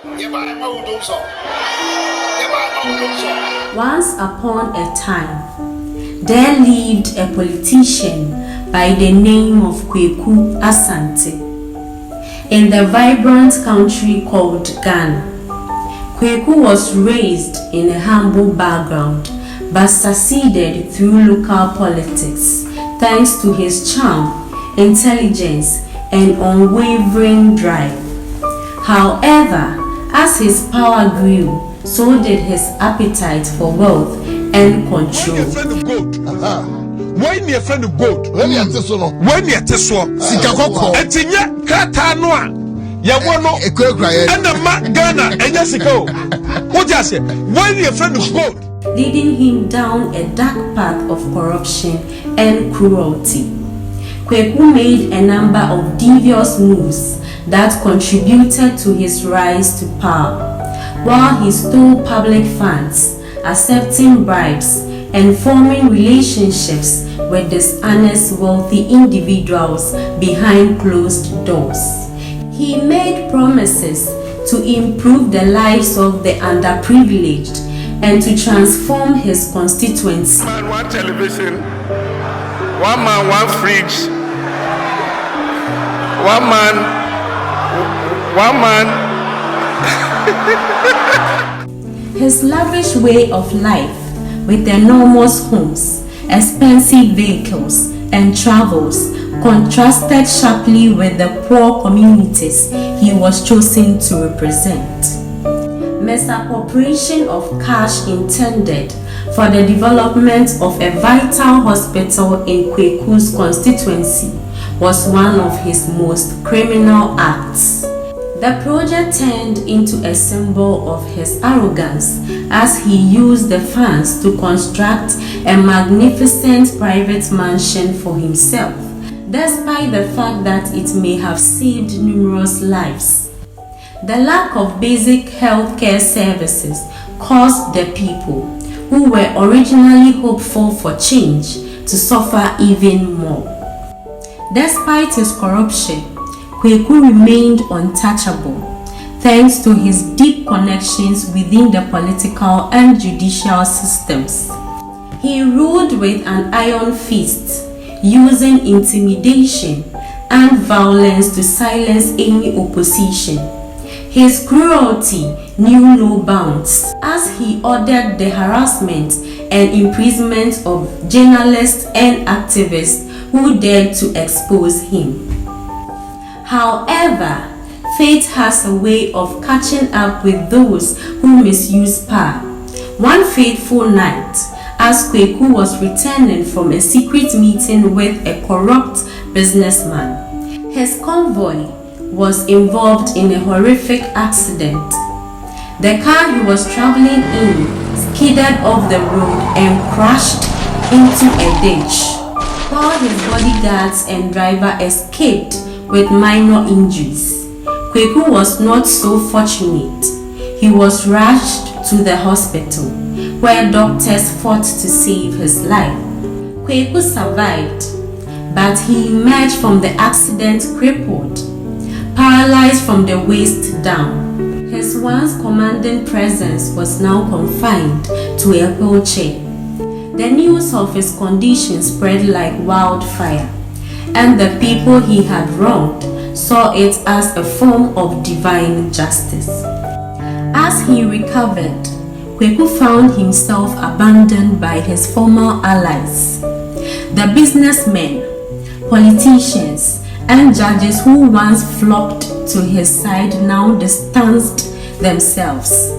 Once upon a time, there lived a politician by the name of Kweku Asante in the vibrant country called Ghana. Kweku was raised in a humble background but succeeded through local politics thanks to his charm, intelligence, and unwavering drive. However, as his power grew, so did his appetite for wealth and control. When your friend of gold, when you tesoro, Sikakoko, and Tinya Katanoa, Yawono, and the Mat Ghana, and Yasiko. What just say? When your friend of gold, leading him down a dark path of corruption and cruelty. Kweku made a number of devious moves that contributed to his rise to power, while he stole public funds, accepting bribes, and forming relationships with dishonest wealthy individuals behind closed doors. He made promises to improve the lives of the underprivileged and to transform his constituency. One man, one television, one man, one fridge, one man. His lavish way of life, with enormous homes, expensive vehicles, and travels, contrasted sharply with the poor communities he was chosen to represent. Misappropriation of cash intended for the development of a vital hospital in Kweku's constituency was one of his most criminal acts. The project turned into a symbol of his arrogance as he used the funds to construct a magnificent private mansion for himself, despite the fact that it may have saved numerous lives. The lack of basic healthcare services caused the people, who were originally hopeful for change, to suffer even more. Despite his corruption, Kweku remained untouchable thanks to his deep connections within the political and judicial systems. He ruled with an iron fist, using intimidation and violence to silence any opposition. His cruelty knew no bounds as he ordered the harassment and imprisonment of journalists and activists who dared to expose him. However, fate has a way of catching up with those who misuse power. One fateful night, as Kweku was returning from a secret meeting with a corrupt businessman, his convoy was involved in a horrific accident. The car he was traveling in skidded off the road and crashed into a ditch, while his bodyguards and driver escaped with minor injuries. Kweku was not so fortunate. He was rushed to the hospital, where doctors fought to save his life. Kweku survived, but he emerged from the accident crippled, paralyzed from the waist down. His once commanding presence was now confined to a wheelchair. The news of his condition spread like wildfire, and the people he had wronged saw it as a form of divine justice. As he recovered, Kweku found himself abandoned by his former allies. The businessmen, politicians, and judges who once flocked to his side now distanced themselves,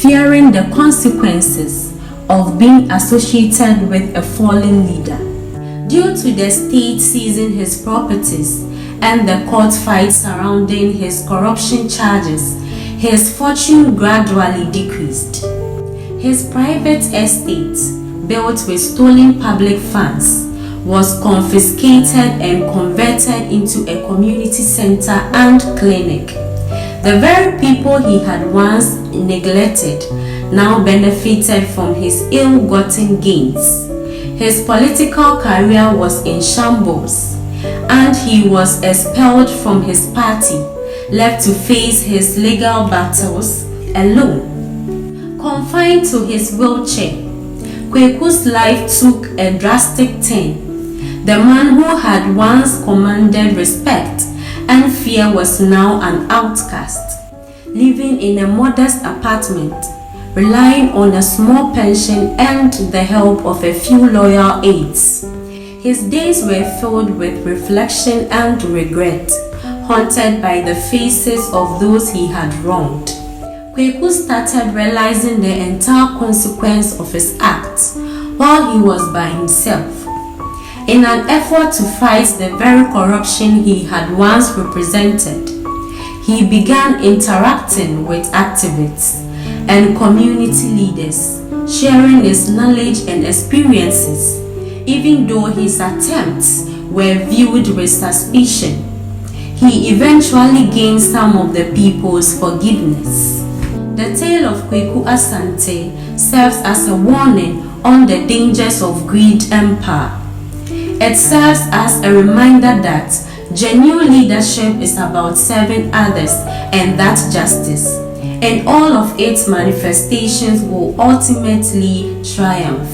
fearing the consequences of being associated with a fallen leader. Due to the state seizing his properties and the court fight surrounding his corruption charges, his fortune gradually decreased. His private estate, built with stolen public funds, was confiscated and converted into a community center and clinic. The very people he had once neglected now benefited from his ill-gotten gains. His political career was in shambles, and he was expelled from his party, left to face his legal battles alone. Confined to his wheelchair, Kweku's life took a drastic turn. The man who had once commanded respect and fear was now an outcast, living in a modest apartment, relying on a small pension and the help of a few loyal aides. His days were filled with reflection and regret, haunted by the faces of those he had wronged. Kweku started realizing the entire consequence of his acts while he was by himself. In an effort to fight the very corruption he had once represented, he began interacting with activists and community leaders, sharing his knowledge and experiences, even though his attempts were viewed with suspicion. He eventually gained some of the people's forgiveness. The tale of Kweku Asante serves as a warning on the dangers of greed and power. It serves as a reminder that genuine leadership is about serving others and that justice, and all of its manifestations will ultimately triumph.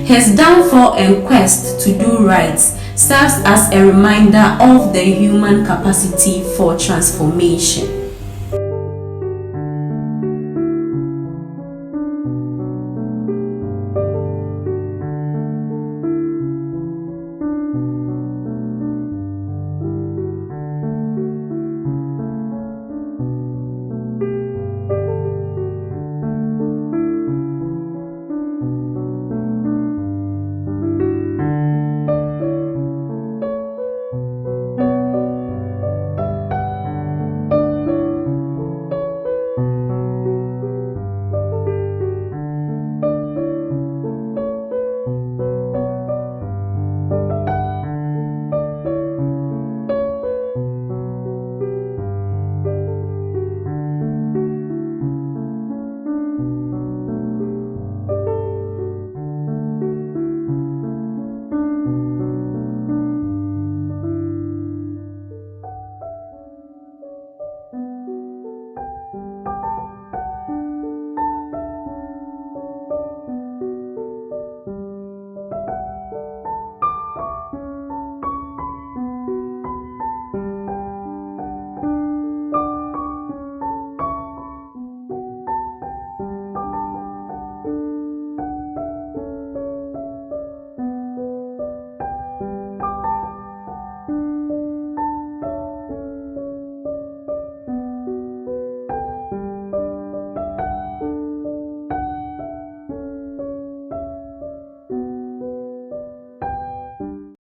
His downfall and quest to do right serves as a reminder of the human capacity for transformation.